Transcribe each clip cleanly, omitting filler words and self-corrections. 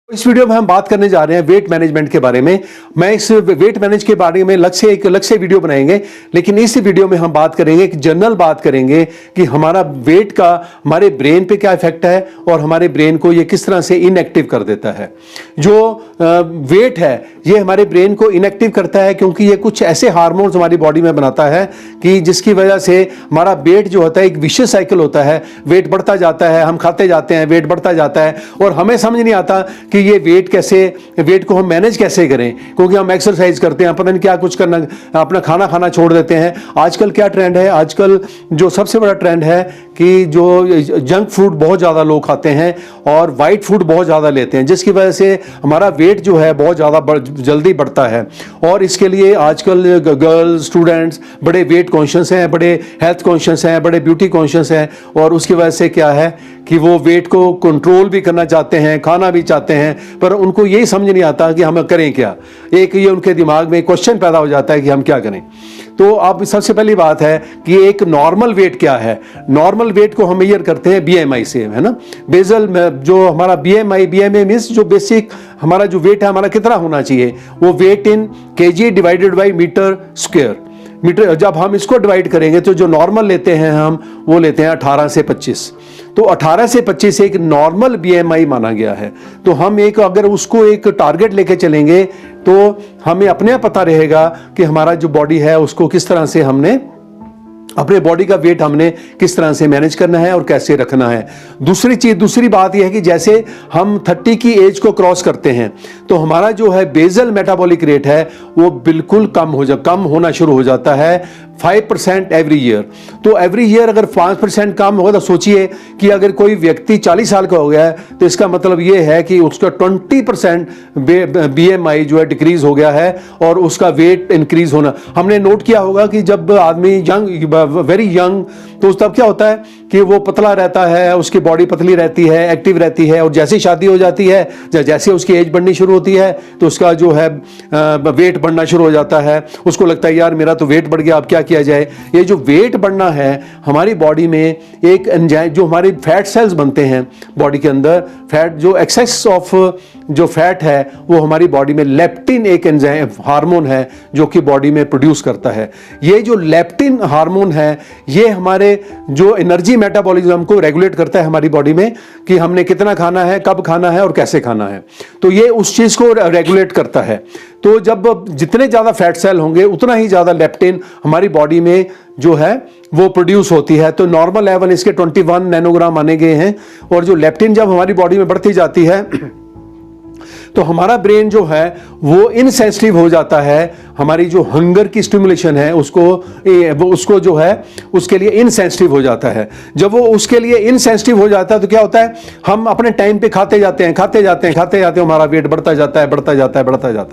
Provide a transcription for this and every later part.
इस वीडियो में हम बात करने जा रहे हैं वेट मैनेजमेंट के बारे में। मैं इस वेट मैनेज के बारे में एक अलग से वीडियो बनाएंगे, लेकिन इस वीडियो में हम बात करेंगे, एक जनरल बात करेंगे कि हमारा वेट का हमारे ब्रेन पे क्या इफेक्ट है और हमारे ब्रेन को ये किस तरह से इनएक्टिव कर देता है। जो वेट है ये हमारे ब्रेन को इनएक्टिव करता है क्योंकि ये कुछ ऐसे हार्मोन्स हमारी बॉडी में बनाता है कि जिसकी वजह से हमारा वेट जो होता है एक विशियस साइकिल होता है, वेट बढ़ता जाता है, हम खाते जाते हैं, वेट बढ़ता जाता है और हमें समझ नहीं आता कि ये वेट को हम मैनेज कैसे करें, क्योंकि हम एक्सरसाइज करते हैं, पता नहीं क्या कुछ करना, अपना खाना खाना छोड़ देते हैं। आजकल क्या ट्रेंड है, आजकल जो सबसे बड़ा ट्रेंड है कि जो जंक फूड बहुत ज़्यादा लोग खाते हैं और वाइट फूड बहुत ज़्यादा लेते हैं, जिसकी वजह से हमारा वेट जो है बहुत ज़्यादा जल्दी बढ़ता है। और इसके लिए आजकल गर्ल्स स्टूडेंट्स बड़े वेट कॉन्शियस हैं, बड़े हेल्थ कॉन्शियस हैं, बड़े ब्यूटी कॉन्शियस हैं और उसकी वजह से क्या है कि वो वेट को कंट्रोल भी करना चाहते हैं, खाना भी चाहते हैं, पर उनको यही समझ नहीं आता कि हम करें क्या। एक ये उनके दिमाग में क्वेश्चन पैदा हो जाता है कि हम क्या करें। तो अब सबसे पहली बात है कि एक नॉर्मल वेट क्या है। नॉर्मल वेट को हम मेजर करते हैं बीएमआई से, है ना। बेजल जो हमारा बीएमआई मींस जो बेसिक हमारा जो वेट है हमारा कितना होना चाहिए, वो weight in KG divided by metre square. Metre जब हम इसको डिवाइड करेंगे तो जो नॉर्मल लेते हैं हम वो लेते हैं 18 से 25। तो 18 से 25 एक नॉर्मल बीएमआई माना गया है। तो हम अगर उसको एक टारगेट लेके चलेंगे तो हमें अपने आप पता रहेगा कि हमारा जो बॉडी है उसको किस तरह से हमने अपने बॉडी का वेट हमने किस तरह से मैनेज करना है और कैसे रखना है। दूसरी बात यह है कि जैसे हम 30 की एज को क्रॉस करते हैं तो हमारा जो है बेजल मेटाबॉलिक रेट है वो बिल्कुल कम होना शुरू हो जाता है 5% एवरी ईयर। तो एवरी ईयर अगर 5% कम होगा तो सोचिए कि अगर कोई व्यक्ति 40 साल का हो गया है तो इसका मतलब ये है कि उसका 20% बीएमआई जो है डिक्रीज हो गया है और उसका वेट इंक्रीज होना। हमने नोट किया होगा कि जब आदमी वेरी यंग तो तब क्या होता है कि वो पतला रहता है, उसकी बॉडी पतली रहती है, एक्टिव रहती है, और जैसे शादी हो जाती है, जैसे उसकी एज बढ़नी शुरू होती है तो उसका जो है वेट बढ़ना शुरू हो जाता है। उसको लगता है यार मेरा तो वेट बढ़ गया, अब क्या किया जाए। ये जो वेट बढ़ना है हमारी बॉडी में एक एंजाइम, जो हमारे फैट सेल्स बनते हैं बॉडी के अंदर, फैट जो एक्सेस ऑफ जो फैट है वो हमारी बॉडी में लेप्टिन एक एंजाइम हार्मोन है जो कि बॉडी में प्रोड्यूस करता है। ये जो लेप्टिन हार्मोन है ये हमारे जो एनर्जी मेटाबॉलिज्म को रेगुलेट करता है हमारी बॉडी में कि हमने कितना खाना है, कब खाना है और कैसे खाना है। तो ये उस चीज को रेगुलेट करता है। तो जब जितने ज्यादा फैट सेल होंगे उतना ही ज्यादा लेप्टिन हमारी बॉडी में जो है वो प्रोड्यूस होती है। तो नॉर्मल लेवल इसके 21 नैनोग्राम माने गए हैं। और जो लेप्टिन जब हमारी बॉडी में बढ़ती जाती है तो हमारा ब्रेन जो है वो इनसेंसिटिव हो जाता है, हमारी जो हंगर की स्टिमुलेशन है उसको जो है उसके लिए इनसेंसिटिव हो जाता है। जब वो उसके लिए इनसेंसिटिव हो जाता है तो क्या होता है, हम अपने टाइम पे खाते जाते हैं, हमारा वेट बढ़ता जाता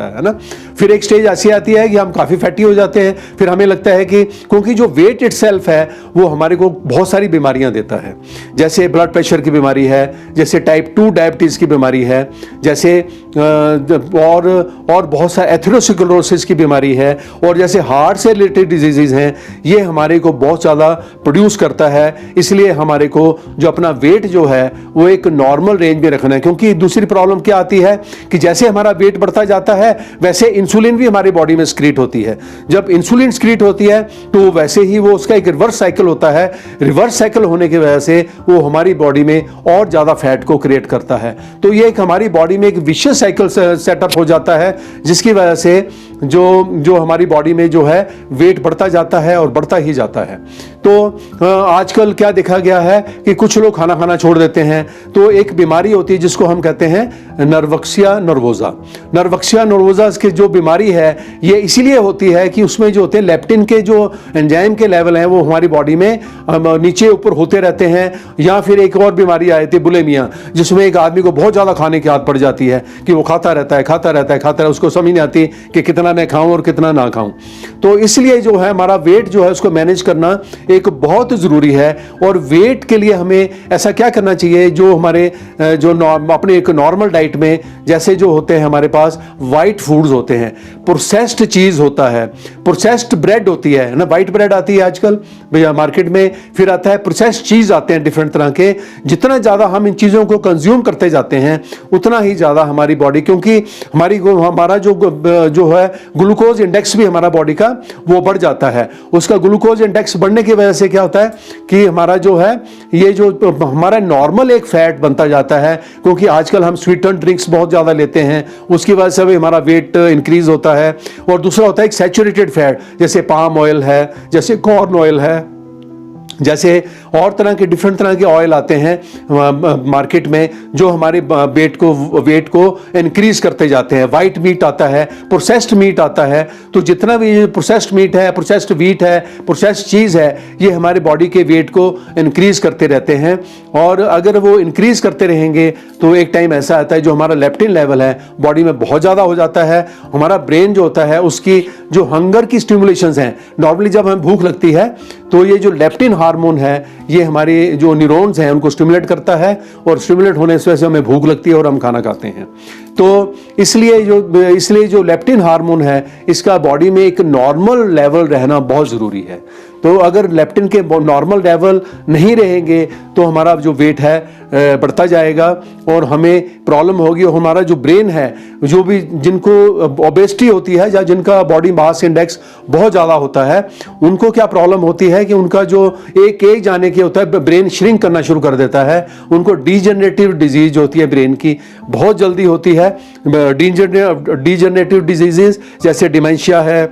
है ना। फिर एक स्टेज ऐसी आती है कि हम काफी फैटी हो जाते हैं। फिर हमें लगता है कि क्योंकि जो वेट इटसेल्फ है वो हमारे को बहुत सारी बीमारियां देता है, जैसे ब्लड प्रेशर की बीमारी है, जैसे टाइप 2 डायबिटीज की बीमारी है, जैसे और बहुत सारे एथेरोस्क्लेरोसिस की बीमारी है, और जैसे हार्ट से रिलेटेड डिजीजेज हैं। ये हमारे को बहुत ज़्यादा प्रोड्यूस करता है। इसलिए हमारे को जो अपना वेट जो है वो एक नॉर्मल रेंज में रखना है। क्योंकि दूसरी प्रॉब्लम क्या आती है कि जैसे हमारा वेट बढ़ता जाता है वैसे इंसुलिन भी हमारी बॉडी में स्क्रीट होती है। जब इंसुलिन स्क्रीट होती है तो वैसे ही वो उसका एक रिवर्स साइकिल होता है। रिवर्स साइकिल होने की वजह से वो हमारी बॉडी में और ज़्यादा फैट को क्रिएट करता है। तो ये एक हमारी बॉडी में एक विशियस साइकिल सेटअप हो जाता है, जिसकी वजह से जो हमारी बॉडी में जो है वेट बढ़ता जाता है और बढ़ता ही जाता है। तो आजकल क्या देखा गया है कि कुछ लोग खाना खाना छोड़ देते हैं। तो एक बीमारी होती है जिसको हम कहते हैं नर्वक्सिया नर्वोजा। नर्वक्सिया नर्वोजा की जो बीमारी है ये इसीलिए होती है कि उसमें जो होते हैं लेप्टिन के जो एंजाइम के लेवल हैं वो हमारी बॉडी में नीचे ऊपर होते रहते हैं। या फिर एक और बीमारी आई थी बुलिमिया, जिसमें एक आदमी को बहुत ज़्यादा खाने की आदत पड़ जाती है कि वो खाता रहता है, उसको समझ नहीं आती कि कितना मैं खाऊं और कितना ना खाऊं। तो इसलिए जो है हमारा वेट जो है उसको मैनेज करना एक बहुत ज़रूरी है। और वेट के लिए हमें ऐसा क्या करना चाहिए, जो हमारे अपने एक नॉर्मल डाइट में जैसे जो होते हैं हमारे पास वाइट फूड्स होते हैं, प्रोसेस्ड चीज़ होता है, प्रोसेस्ड ब्रेड होती है ना, वाइट ब्रेड आती है आजकल मार्केट में, फिर आता है प्रोसेस्ड चीज आते हैं डिफरेंट तरह के। जितना ज़्यादा हम इन चीज़ों को कंज्यूम करते जाते हैं उतना ही ज़्यादा हमारी बॉडी, क्योंकि हमारा जो है ग्लूकोज इंडेक्स भी हमारा बॉडी का वो बढ़ जाता है। उसका ग्लूकोज इंडेक्स बढ़ने की वजह से क्या होता है कि हमारा जो है ये जो हमारा नॉर्मल एक फैट बनता जाता है, क्योंकि आजकल हम स्वीटन ड्रिंक्स बहुत ज़्यादा लेते हैं, उसकी वजह से भी हमारा वेट इंक्रीज होता है। और दूसरा होता है एक सैचुरेटेड फैट, जैसे पाम ऑयल है, जैसे कॉर्न ऑयल है, जैसे और तरह के डिफरेंट तरह के ऑयल आते हैं मार्केट में जो हमारे वेट को इंक्रीज करते जाते हैं। वाइट मीट आता है, प्रोसेस्ड मीट आता है, तो जितना भी प्रोसेस्ड मीट है, प्रोसेस्ड व्हीट है, प्रोसेस्ड चीज़ है, ये हमारे बॉडी के वेट को इंक्रीज करते रहते हैं। और अगर वो इंक्रीज करते रहेंगे तो एक टाइम ऐसा आता है जो हमारा लेप्टिन लेवल है बॉडी में बहुत ज़्यादा हो जाता है। हमारा ब्रेन जो होता है उसकी जो हंगर की स्टिमुलेशंस हैं, नॉर्मली जब हमें भूख लगती है तो ये जो लेप्टिन हार्मोन है ये हमारे जो न्यूरॉन्स हैं उनको स्टिमुलेट करता है, और स्टिमुलेट होने से वजह से हमें भूख लगती है और हम खाना खाते हैं। तो इसलिए जो लेप्टिन हार्मोन है इसका बॉडी में एक नॉर्मल लेवल रहना बहुत ज़रूरी है। तो अगर लेप्टिन के नॉर्मल लेवल नहीं रहेंगे तो हमारा जो वेट है बढ़ता जाएगा और हमें प्रॉब्लम होगी। और हमारा जो ब्रेन है, जो भी जिनको ओबेसिटी होती है या जिनका बॉडी मास इंडेक्स बहुत ज़्यादा होता है, उनको क्या प्रॉब्लम होती है कि उनका जो एक एज आने के होता है ब्रेन श्रिंक करना शुरू कर देता है। उनको डीजनरेटिव डिजीज होती है ब्रेन की, बहुत जल्दी होती है। डीजनरेटिव डिजीजेस जैसे डिमेंशिया है,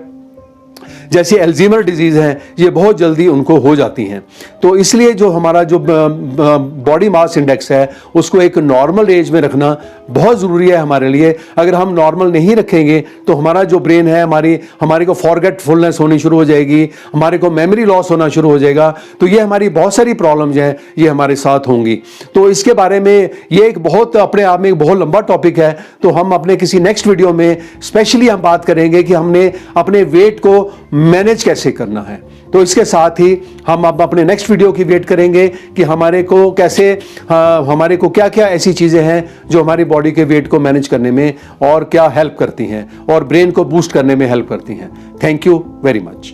जैसे एल्जीमर डिजीज है, ये बहुत जल्दी उनको हो जाती हैं। तो इसलिए जो हमारा जो बॉडी मास इंडेक्स है उसको एक नॉर्मल रेंज में रखना बहुत ज़रूरी है हमारे लिए। अगर हम नॉर्मल नहीं रखेंगे तो हमारा जो ब्रेन है हमारे को फॉरगेटफुलनेस होनी शुरू हो जाएगी, हमारे को मेमोरी लॉस होना शुरू हो जाएगा। तो ये हमारी बहुत सारी प्रॉब्लम्स हैं, ये हमारे साथ होंगी। तो इसके बारे में ये एक बहुत अपने आप में एक बहुत लंबा टॉपिक है, तो हम अपने किसी नेक्स्ट वीडियो में स्पेशली हम बात करेंगे कि हमने अपने वेट को मैनेज कैसे करना है। तो इसके साथ ही हम अब अपने नेक्स्ट वीडियो की वेट करेंगे कि हमारे को क्या क्या ऐसी चीज़ें हैं जो हमारी बॉडी के वेट को मैनेज करने में और क्या हेल्प करती हैं और ब्रेन को बूस्ट करने में हेल्प करती हैं। Thank you very much.